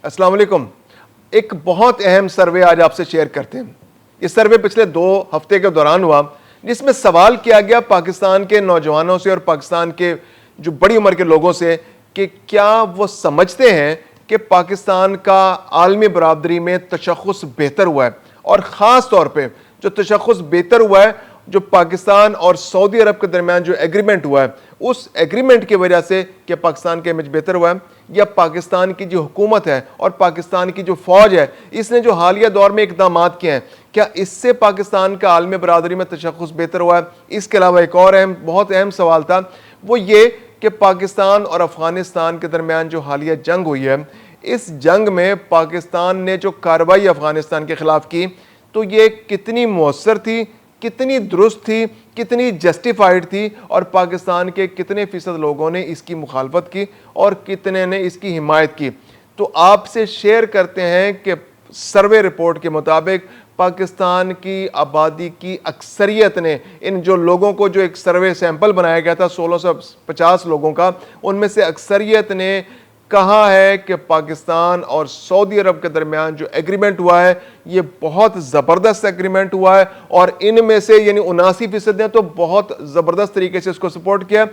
अस्सलाम वालेकुम। एक बहुत अहम सर्वे आज आपसे शेयर करते हैं। इस सर्वे पिछले 2 हफ्ते के दौरान हुआ, जिसमें सवाल किया गया पाकिस्तान के नौजवानों से और पाकिस्तान के जो बड़ी उम्र के लोगों से कि क्या वो समझते हैं कि पाकिस्तान का आलमी बरादरी में तशख़्ख़ुस बेहतर हुआ है, और ख़ास तौर पे जो तशख़्ख़ुस बेहतर हुआ है जो पाकिस्तान और सऊदी अरब के दरमियान जो एग्रीमेंट हुआ है, उस एग्रीमेंट की वजह से क्या पाकिस्तान का इमेज बेहतर हुआ है, या पाकिस्तान की जो हुकूमत है और पाकिस्तान की जो फौज है इसने जो हालिया दौर में इकदाम किए हैं, क्या इससे पाकिस्तान का आलमी बरादरी में तशख़्ख़ुस बेहतर हुआ है। इसके अलावा एक और बहुत अहम सवाल था, वो ये कि पाकिस्तान और अफगानिस्तान के दरमियान जो हालिया जंग हुई है, इस जंग में पाकिस्तान ने जो कार्रवाई अफगानिस्तान के खिलाफ की, तो ये कितनी मौसर थी, कितनी दुरुस्त थी, कितनी जस्टिफाइड थी, और पाकिस्तान के कितने फीसद लोगों ने इसकी मुखालफत की और कितने ने इसकी हिमायत की। तो आपसे शेयर करते हैं कि सर्वे रिपोर्ट के मुताबिक पाकिस्तान की आबादी की अक्सरियत ने, इन जो लोगों को जो एक सर्वे सैंपल बनाया गया था 1650 लोगों का, उनमें से अक्सरियत ने कहा है कि पाकिस्तान और सऊदी अरब के दरमियान जो एग्रीमेंट हुआ है ये बहुत ज़बरदस्त एग्रीमेंट हुआ है, और इनमें से यानी 79% ने तो बहुत ज़बरदस्त तरीके से इसको सपोर्ट किया,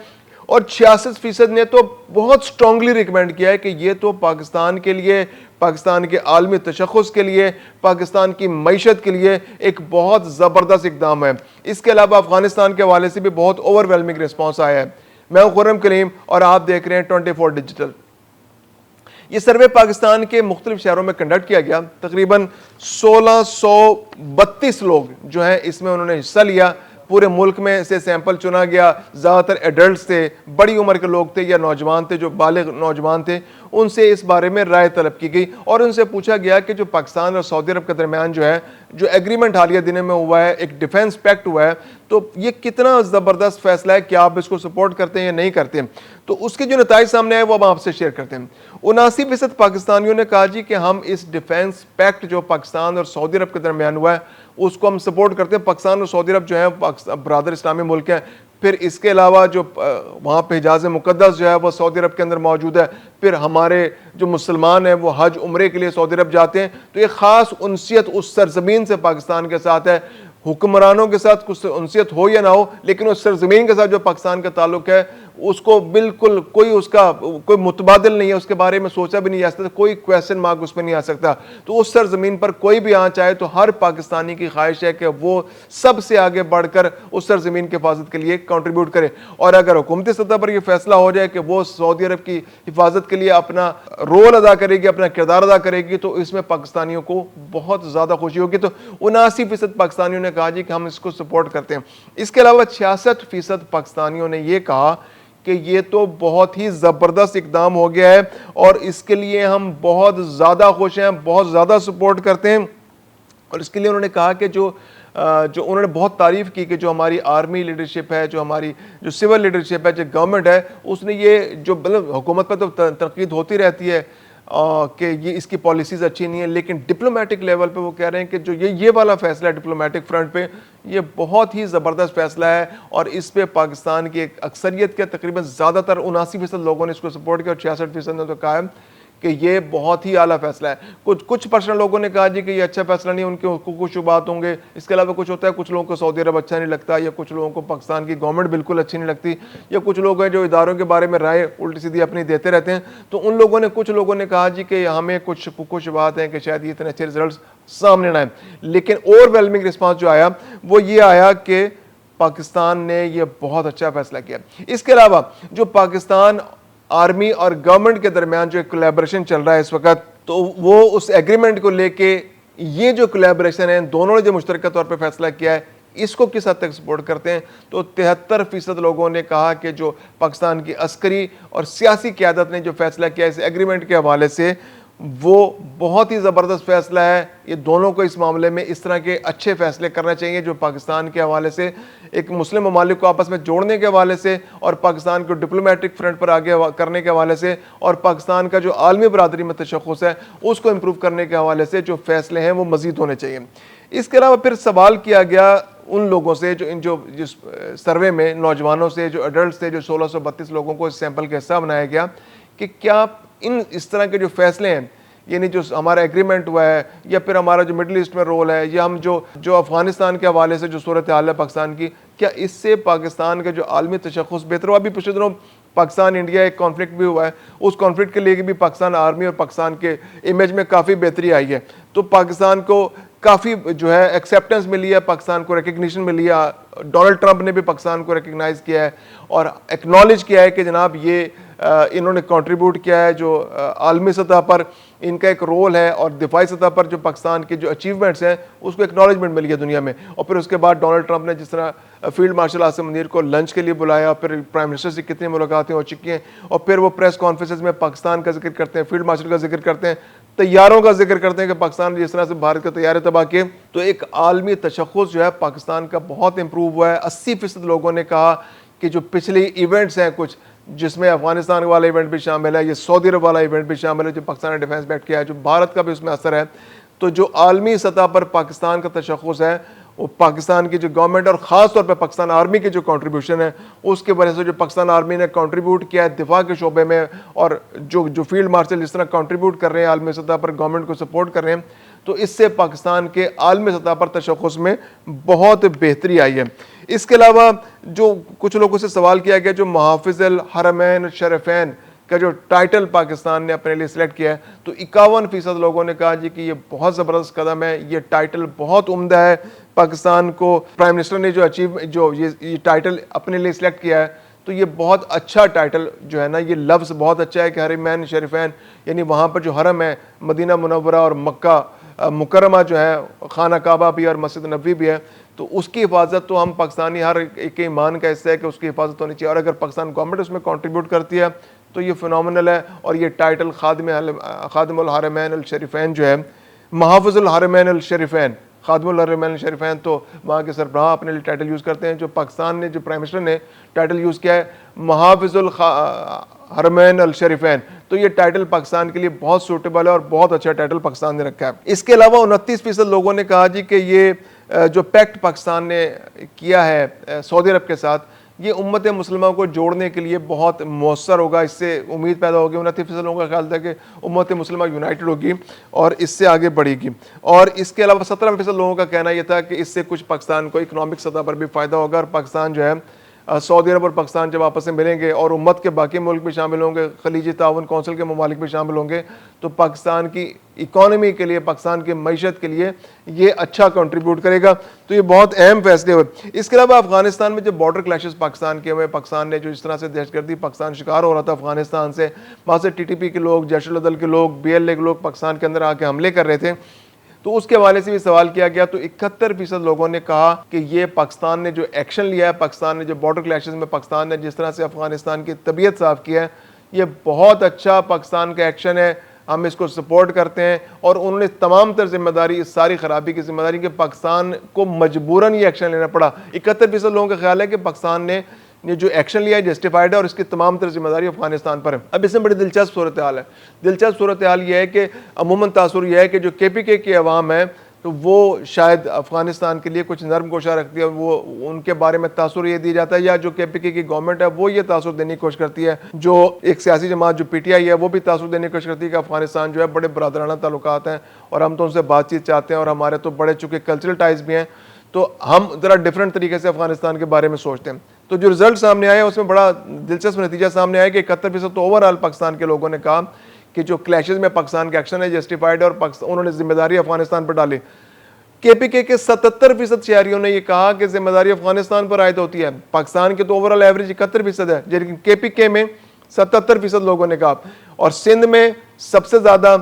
और 66% ने तो बहुत स्ट्रांगली रिकमेंड किया है कि ये तो पाकिस्तान के लिए, पाकिस्तान के आलमी तशख़्ख़ुस के लिए, पाकिस्तान की मईशत के लिए एक बहुत ज़बरदस्त इक़दाम है। इसके अलावा अफगानिस्तान के हवाले से भी बहुत ओवरवेलमिंग रिस्पॉन्स आया है। मैं हूं खुर्रम कलीम और आप देख रहे हैं 24 डिजिटल। ये सर्वे पाकिस्तान के मुख्तलिफ शहरों में कंडक्ट किया गया। तकरीबन 1632 लोग जो हैं इसमें उन्होंने हिस्सा लिया। पूरे मुल्क में से सैंपल चुना गया। ज़्यादातर एडल्ट थे, बड़ी उम्र के लोग थे या नौजवान थे, जो बालिग नौजवान थे, उनसे इस बारे में राय तलब की गई और उनसे पूछा गया कि जो पाकिस्तान और सऊदी अरब के दरमियान जो है जो एग्रीमेंट हालिया दिनों में हुआ है, एक डिफेंस पैक्ट हुआ है, तो ये कितना ज़बरदस्त फैसला है, क्या आप इसको सपोर्ट करते हैं या नहीं करते हैं। तो उसके जो नतीजे सामने आए वो हम आपसे शेयर करते हैं। 79% पाकिस्तानियों ने कहा जी कि हम इस डिफेंस पैक्ट जो पाकिस्तान और सऊदी अरब के दरमियान हुआ है उसको हम सपोर्ट करते हैं। पाकिस्तान और सऊदी अरब जो है बरादर इस्लामी मुल्क हैं। फिर इसके अलावा जो वहाँ पे हिजाज़ मुक़द्दस जो है वो सऊदी अरब के अंदर मौजूद है। फिर हमारे जो मुसलमान हैं वो हज उम्रे के लिए सऊदी अरब जाते हैं। तो ये ख़ास उनसियत उस सरज़मीन से पाकिस्तान के साथ है। हुक्मरानों के साथ कुछ उनसियत हो या ना हो, लेकिन उस सरज़मीन के साथ जो पाकिस्तान का ताल्लुक़ है उसको बिल्कुल कोई उसका कोई मुतबादिल नहीं है, उसके बारे में सोचा भी नहीं जा सकता, कोई क्वेश्चन मार्क उस पर नहीं आ सकता। तो उस सरज़मीन पर कोई भी आना चाहे तो हर पाकिस्तानी की ख्वाहिश है कि वो सबसे आगे बढ़कर उस सरज़मीन की हिफाजत के लिए कंट्रीब्यूट करे। और अगर हुकूमती सतह पर यह फैसला हो जाए कि वो सऊदी अरब की हिफाजत के लिए अपना रोल अदा करेगी, अपना किरदार अदा करेगी, तो इसमें पाकिस्तानियों को बहुत ज़्यादा खुशी होगी। तो 79% पाकिस्तानियों ने कहा जी कि हम इसको सपोर्ट करते हैं। इसके अलावा 66% पाकिस्तानियों ने यह कहा कि ये तो बहुत ही ज़बरदस्त इक़दाम हो गया है और इसके लिए हम बहुत ज़्यादा खुश हैं, बहुत ज़्यादा सपोर्ट करते हैं। और इसके लिए उन्होंने कहा कि जो उन्होंने बहुत तारीफ़ की कि जो हमारी आर्मी लीडरशिप है, जो हमारी जो सिविल लीडरशिप है, जो गवर्नमेंट है, उसने ये जो मतलब हुकूमत पर तो तनकीद होती रहती है कि ये इसकी पॉलिसीज़ अच्छी नहीं है, लेकिन डिप्लोमेटिक लेवल पे वो कह रहे हैं कि जो ये वाला फ़ैसला है डिप्लोमेटिक फ्रंट पे, ये बहुत ही ज़बरदस्त फ़ैसला है और इस पे पाकिस्तान की एक अक्सरियत के तकरीबन ज़्यादातर 79% लोगों ने इसको सपोर्ट किया और 66% ने तो कहा है कि ये बहुत ही आला फैसला है। कुछ पर्सनल लोगों ने कहा जी कि ये अच्छा फैसला नहीं, उनके कुछ शुबात होंगे। इसके अलावा कुछ होता है, कुछ लोगों को सऊदी अरब अच्छा नहीं लगता, या कुछ लोगों को पाकिस्तान की गवर्नमेंट बिल्कुल अच्छी नहीं लगती, या कुछ लोग हैं जो इदारों के बारे में राय उल्टी सीधी अपनी देते रहते हैं। तो उन लोगों ने कुछ लोगों ने कहा जी कि हमें कुछ शुबात हैं कि शायद ये इतने अच्छे रिजल्ट सामने ना आए। लेकिन ओवरवेलमिंग रिस्पॉन्स जो आया वो ये आया कि पाकिस्तान ने यह बहुत अच्छा फैसला किया। इसके अलावा जो पाकिस्तान आर्मी और गवर्नमेंट के दरमियान जो कोलैबोरेशन चल रहा है इस वक्त, तो वो उस एग्रीमेंट को लेके ये जो कोलैबोरेशन है दोनों ने जो मुश्तरका तौर पे फैसला किया है इसको किस हद तक सपोर्ट करते हैं। तो 73% लोगों ने कहा कि जो पाकिस्तान की अस्करी और सियासी क़यादत ने जो फैसला किया इस एग्रीमेंट के हवाले से वो बहुत ही ज़बरदस्त फ़ैसला है। ये दोनों को इस मामले में इस तरह के अच्छे फ़ैसले करना चाहिए जो पाकिस्तान के हवाले से, एक मुस्लिम ममालिक को आपस में जोड़ने के हवाले से, और पाकिस्तान को डिप्लोमेटिक फ्रंट पर आगे करने के हवाले से, और पाकिस्तान का जो आलमी बरादरी में तशख़्ख़ुस है उसको इम्प्रूव करने के हवाले से जो फ़ैसले हैं वो मज़ीद होने चाहिए। इसके अलावा फिर सवाल किया गया उन लोगों से जो जिस सर्वे में नौजवानों से, जो एडल्ट थे, जो 1632 लोगों को इस सैंपल का हिस्सा बनाया गया, कि क्या इन इस तरह के जो फैसले हैं यानी जो हमारा एग्रीमेंट हुआ है या फिर हमारा जो मिडिल ईस्ट में रोल है या हम जो अफगानिस्तान के हवाले से जो सूरत हाल है पाकिस्तान की, क्या इससे पाकिस्तान का जो आलमी तशख़्ख़ुस बेहतर हुआ? अभी पिछले दिनों पाकिस्तान इंडिया एक कॉन्फ्लिक्ट भी हुआ है, उस कॉन्फ्लिक्ट के लिए भी पाकिस्तान आर्मी और पाकिस्तान के इमेज में काफ़ी बेहतरी आई है। तो पाकिस्तान को काफ़ी जो है एक्सेप्टेंस मिली है, पाकिस्तान को रिकग्निशन मिली है। डोनाल्ड ट्रंप ने भी पाकिस्तान को रिकग्नाइज किया है और एक्नॉलेज किया है कि जनाब ये इन्होंने कंट्रीब्यूट किया है, जो आलमी सतह पर इनका एक रोल है और दिफाई सतह पर जो पाकिस्तान के जो अचीवमेंट्स हैं उसको एक्नॉलेजमेंट मिल गया दुनिया में। और फिर उसके बाद डोनाल्ड ट्रंप ने जिस तरह फील्ड मार्शल आसिम मुनीर को लंच के लिए बुलाया, फिर प्राइम मिनिस्टर से कितनी मुलाकातें हो चुकी हैं, और फिर वो प्रेस कॉन्फ्रेंसेस में पाकिस्तान का जिक्र करते हैं, फील्ड मार्शल का जिक्र करते हैं, तैयारों का जिक्र करते हैं कि पाकिस्तान ने जिस तरह से भारत के तैयारे तबाह किए। तो एक आलमी तशख़्ख़ुस जो है पाकिस्तान का बहुत इंप्रूव हुआ है। 80% लोगों ने कहा कि जो पिछले इवेंट्स हैं कुछ, जिसमें अफगानिस्तान वाला इवेंट भी शामिल है, ये सऊदी अरब वाला इवेंट भी शामिल है जो पाकिस्तान ने डिफेंस बैठ किया है, जो भारत का भी उसमें असर है, तो जो आलमी सतह पर पाकिस्तान का तशख़्ख़ुस है वो पाकिस्तान की जो गवर्नमेंट और ख़ास तौर पर पाकिस्तान आर्मी की जो कंट्रीब्यूशन है उसके वजह से जो पाकिस्तान आर्मी ने कंट्रीब्यूट किया है दिफा के शोबे में, और जो फील्ड मार्शल जिस तरह कंट्रीब्यूट कर रहे हैं आलमी सतह पर, गवर्नमेंट को सपोर्ट कर रहे हैं, तो इससे पाकिस्तान के आलमी सतह पर तशख़्ख़ुस में बहुत बेहतरी आई है। इसके अलावा जो कुछ लोगों से सवाल किया गया, जो मुहाफ़िज़ुल हरमैन शरीफ़ैन का जो टाइटल पाकिस्तान ने अपने लिए सिलेक्ट किया है, तो 51% लोगों ने कहा जी कि ये बहुत ज़बरदस्त कदम है, ये टाइटल बहुत उम्दा है। पाकिस्तान को प्राइम मिनिस्टर ने जो ये टाइटल अपने लिए सिलेक्ट किया है, तो ये बहुत अच्छा टाइटल जो है ना, ये लफ्ज़ बहुत अच्छा है कि हरमैन शरीफ़ैन, यानी वहाँ पर जो हरम है मदीना मुनव्वरा और मक्का मुकरमा जो है, खाना काबा भी और मस्जिद नबवी भी है, तो उसकी हिफाजत तो हम पाकिस्तानी हर एक के ईमान का हिस्सा है कि उसकी हिफाजत होनी चाहिए। और अगर पाकिस्तान गवर्नमेंट उसमें कंट्रीब्यूट करती है तो ये फिनोमिनल है। और ये टाइटल खादिमुल हरमैन अल शरीफ़ैन जो है, मुहाफ़िज़ुल हरमैन अल शरीफ़ैन, खादिमुल हरमैन अल शरीफ़ैन, तो वहाँ के सरबराह अपने लिए टाइटल यूज़ करते हैं। जो पाकिस्तान ने, जो प्राइम मिनिस्टर ने टाइटल यूज़ किया है मुहाफ़िज़ुल हरमैन अल शरीफ़ैन, तो ये टाइटल पाकिस्तान के लिए बहुत सूटेबल है और बहुत अच्छा टाइटल पाकिस्तान ने रखा है। इसके अलावा 29% लोगों ने कहा जी कि ये जो पैक्ट पाकिस्तान ने किया है सऊदी अरब के साथ, ये उम्मत मुसलमा को जोड़ने के लिए बहुत मौसर होगा, इससे उम्मीद पैदा होगी। 29% लोगों का ख्याल था कि उम्मत मुसलमा यूनाइटेड होगी और इससे आगे बढ़ेगी। और इसके अलावा 17% लोगों का कहना यह था कि इससे कुछ पाकिस्तान को इकनॉमिक सतह पर भी फ़ायदा होगा, और पाकिस्तान जो है सऊदी अरब और पाकिस्तान जब आपस में मिलेंगे और उम्मत के बाकी मुल्क भी शामिल होंगे, खलीजी ताउन कौंसिल के ममालिक भी शामिल होंगे, तो पाकिस्तान की इकॉनमी के लिए, पाकिस्तान की मईशत के लिए ये अच्छा कंट्रीब्यूट करेगा। तो ये बहुत अहम फैसले हुए। इसके अलावा अफगानिस्तान में जो बॉर्डर क्लैशेस पाकिस्तान के हुए, पाकिस्तान ने जो इस तरह से दहशतगर्दी पाकिस्तान शिकार हो रहा था अफगानिस्तान से, वहाँ से TTP के लोग, जैश-उल-अदल के लोग, BLA के लोग पाकिस्तान के अंदर आके हमले कर रहे थे, तो उसके हवाले से भी सवाल किया गया। तो 71% लोगों ने कहा कि ये पाकिस्तान ने जो एक्शन लिया है, पाकिस्तान ने जो बॉर्डर क्लैशेस में पाकिस्तान ने जिस तरह से अफगानिस्तान की तबीयत साफ किया है, ये बहुत अच्छा पाकिस्तान का एक्शन है, हम इसको सपोर्ट करते हैं। और उन्होंने तमाम तर जिम्मेदारी, इस सारी खराबी की जिम्मेदारी कि पाकिस्तान को मजबूरन ये एक्शन लेना पड़ा। 71% लोगों का ख्याल है कि पाकिस्तान ने जो एक्शन लिया है जस्टिफाइड है और इसकी तमाम तरह जिम्मेदारी अफगानिस्तान पर है। अब इसमें बड़ी दिलचस्प सूरत हाल है। दिलचस्प सूरत हाल यह है कि अमूमन तासुर यह है कि जो KPK की अवाम है, तो वो शायद अफगानिस्तान के लिए कुछ नरम कोशा रखती है, वो उनके बारे में तासुर ये दिया जाता है, या जो KPK की गवर्नमेंट है वो ये तासुर देने की कोशिश करती है, जो एक सियासी जमात जो PTI है वो भी तासुर देने की कोशिश करती है कि अफगानिस्तान जो है बड़े बरादराना ताल्लुकात हैं और हम तो उनसे बातचीत चाहते हैं और हमारे तो बड़े चुके कल्चरल टाइज भी हैं, तो हम ज़रा डिफरेंट तरीके से अफगानिस्तान के बारे में सोचते हैं। तो जो रिजल्ट सामने आया उसमें बड़ा दिलचस्प नतीजा सामने आया कि 71% तो ओवरऑल पाकिस्तान के लोगों ने कहा कि जो क्लैशेस में पाकिस्तान का एक्शन है जस्टिफाइड है और उन्होंने जिम्मेदारी अफगानिस्तान पर डाली। KPK के 77% शहरियों ने यह कहा कि जिम्मेदारी अफगानिस्तान पर आयद होती है। पाकिस्तान के तो ओवरऑल एवरेज 71% है, लेकिन KPK में 77% लोगों ने कहा, और सिंध में सबसे ज़्यादा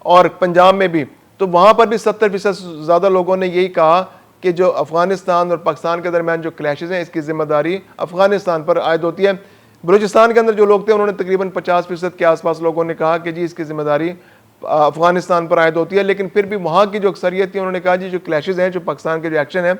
और पंजाब में भी, तो वहाँ पर भी 70% से ज़्यादा लोगों ने यही कहा कि जो अफगानिस्तान और पाकिस्तान के दरमियान जो क्लैशेस हैं इसकी जिम्मेदारी अफगानिस्तान पर आयद होती है। बलूचिस्तान के अंदर जो लोग थे उन्होंने तकरीबन 50% के आसपास लोगों ने कहा कि जी इसकी जिम्मेदारी अफगानिस्तान पर आयद होती है, लेकिन फिर भी वहाँ की जो अक्सरियत थी उन्होंने कहा जी जो क्लैशेस हैं, जो पाकिस्तान के जो एक्शन है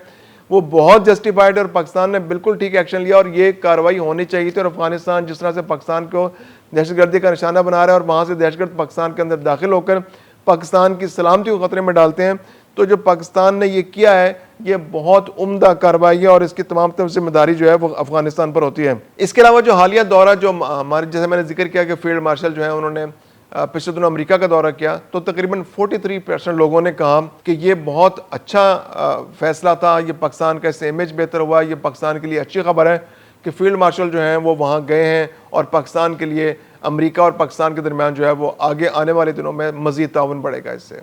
वो बहुत जस्टिफाइड है और पाकिस्तान ने बिल्कुल ठीक एक्शन लिया और ये कार्रवाई होनी चाहिए थी। और अफगानिस्तान जिस तरह से पाकिस्तान को दहशतगर्दी का निशाना बना रहा है और वहाँ से दहशतगर्द पाकिस्तान के अंदर दाखिल होकर पाकिस्तान की सलामती को खतरे में डालते हैं, तो जो पाकिस्तान ने ये किया है ये बहुत उम्दा कार्रवाई है और इसकी तमाम तरफ जिम्मेदारी जो है वो अफगानिस्तान पर होती है। इसके अलावा जो हालिया दौरा जो हमारे, जैसे मैंने जिक्र किया कि फील्ड मार्शल जो है उन्होंने पिछले दिनों अमेरिका का दौरा किया तो तकरीबन 43% लोगों ने कहा कि ये बहुत अच्छा फैसला था, ये पाकिस्तान का इससे इमेज बेहतर हुआ, ये पाकिस्तान के लिए अच्छी खबर है कि फील्ड मार्शल जो हैं वो वहाँ गए हैं और पाकिस्तान के लिए अमेरिका और पाकिस्तान के दरमियान जो है वो आगे आने वाले दिनों में मज़ीद ताउन बढ़ेगा इससे।